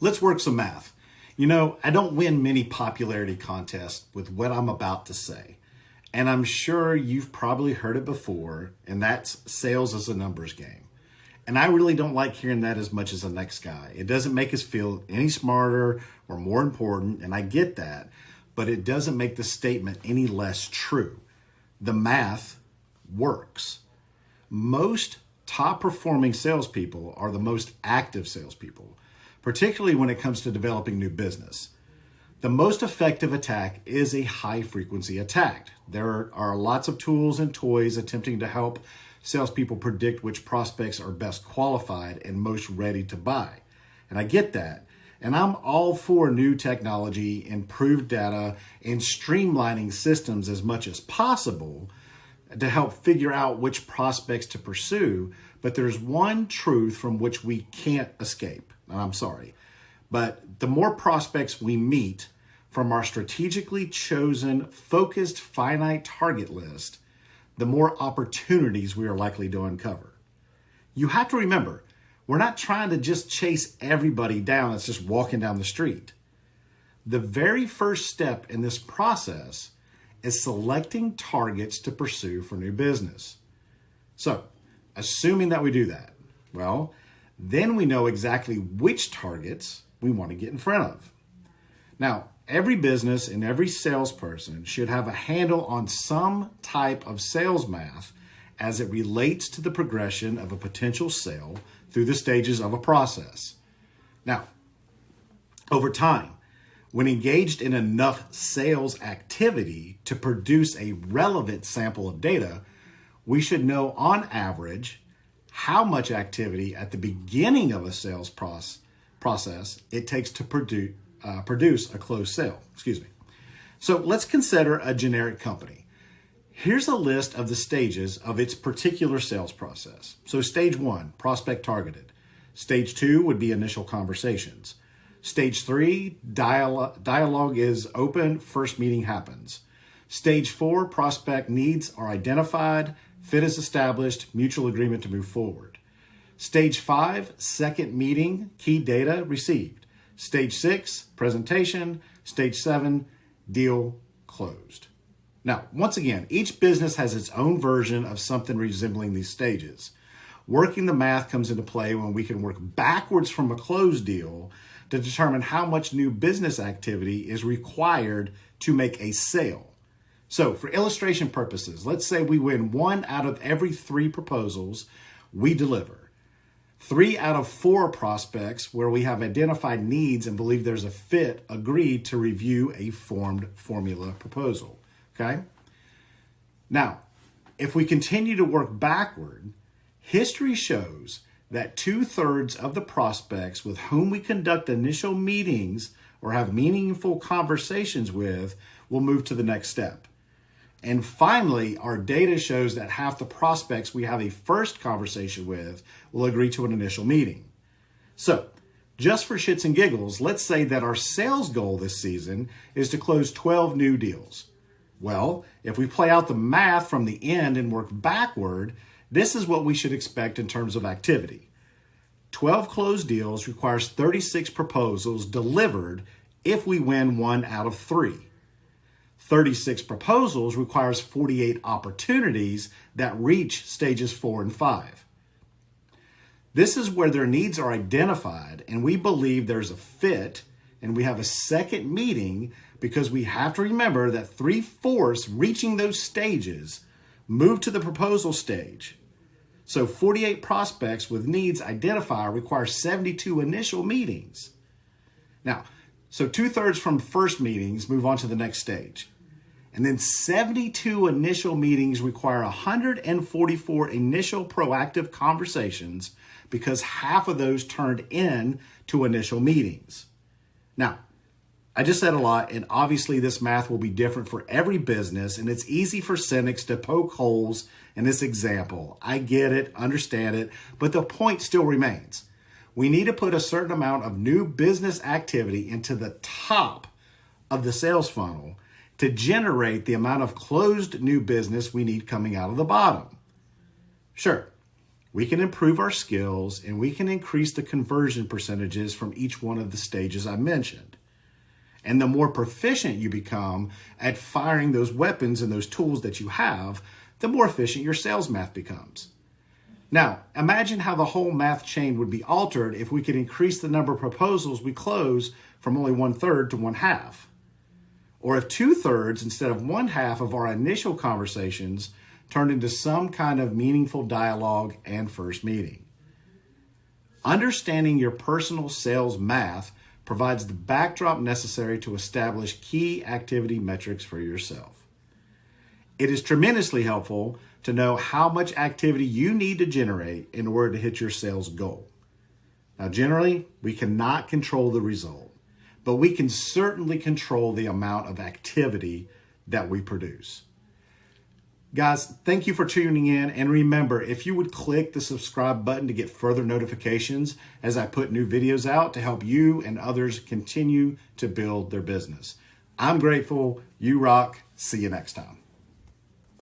Let's work some math. You know, I don't win many popularity contests with what I'm about to say. And I'm sure you've probably heard it before, and that's sales is a numbers game. And I really don't like hearing that as much as the next guy. It doesn't make us feel any smarter or more important, and I get that, but it doesn't make the statement any less true. The math works. Most top performing salespeople are the most active salespeople, particularly when it comes to developing new business. The most effective attack is a high frequency attack. There are lots of tools and toys attempting to help salespeople predict which prospects are best qualified and most ready to buy. And I get that. And I'm all for new technology, improved data, and streamlining systems as much as possible to help figure out which prospects to pursue. But there's one truth from which we can't escape. And I'm sorry. But the more prospects we meet from our strategically chosen, focused, finite target list, the more opportunities we are likely to uncover. You have to remember, we're not trying to just chase everybody down that's just walking down the street. The very first step in this process is selecting targets to pursue for new business. So, assuming that we do that, well, then we know exactly which targets we want to get in front of. Now, every business and every salesperson should have a handle on some type of sales math as it relates to the progression of a potential sale through the stages of a process. Now, over time, when engaged in enough sales activity to produce a relevant sample of data, we should know on average how much activity at the beginning of a sales process it takes to produce a closed sale. So let's consider a generic company. Here's a list of the stages of its particular sales process. So stage 1, prospect targeted. Stage 2 would be initial conversations. Stage 3, dialogue is open, first meeting happens. Stage 4, prospect needs are identified, fit is established, mutual agreement to move forward. Stage 5, second meeting, key data received. Stage 6, presentation. Stage 7, deal closed. Now, once again, each business has its own version of something resembling these stages. Working the math comes into play when we can work backwards from a closed deal to determine how much new business activity is required to make a sale. So for illustration purposes, let's say we win 1 out of every 3 proposals we deliver. 3 out of 4 prospects where we have identified needs and believe there's a fit agree to review a formed formula proposal. Okay? Now, if we continue to work backward, history shows that 2/3 of the prospects with whom we conduct initial meetings or have meaningful conversations with will move to the next step. And finally, our data shows that half the prospects we have a first conversation with will agree to an initial meeting. So, just for shits and giggles, let's say that our sales goal this season is to close 12 new deals. Well, if we play out the math from the end and work backward, this is what we should expect in terms of activity. 12 closed deals requires 36 proposals delivered if we win 1 out of 3. 36 proposals requires 48 opportunities that reach stages 4 and 5. This is where their needs are identified and we believe there's a fit and we have a second meeting because we have to remember that 3/4 reaching those stages move to the proposal stage. So 48 prospects with needs identified require 72 initial meetings. Now, so 2/3 from first meetings move on to the next stage. And then 72 initial meetings require 144 initial proactive conversations because half of those turned in to initial meetings. Now, I just said a lot, and obviously this math will be different for every business, and it's easy for cynics to poke holes in this example. I get it, understand it, but the point still remains. We need to put a certain amount of new business activity into the top of the sales funnel to generate the amount of closed new business we need coming out of the bottom. Sure, we can improve our skills and we can increase the conversion percentages from each one of the stages I mentioned. And the more proficient you become at firing those weapons and those tools that you have, the more efficient your sales math becomes. Now, imagine how the whole math chain would be altered if we could increase the number of proposals we close from only 1/3 to 1/2. Or if 2/3 instead of 1/2 of our initial conversations turned into some kind of meaningful dialogue and first meeting. Understanding your personal sales math provides the backdrop necessary to establish key activity metrics for yourself. It is tremendously helpful to know how much activity you need to generate in order to hit your sales goal. Now, generally, we cannot control the result, but we can certainly control the amount of activity that we produce. Guys, thank you for tuning in. And remember, if you would click the subscribe button to get further notifications as I put new videos out to help you and others continue to build their business. I'm grateful. You rock. See you next time.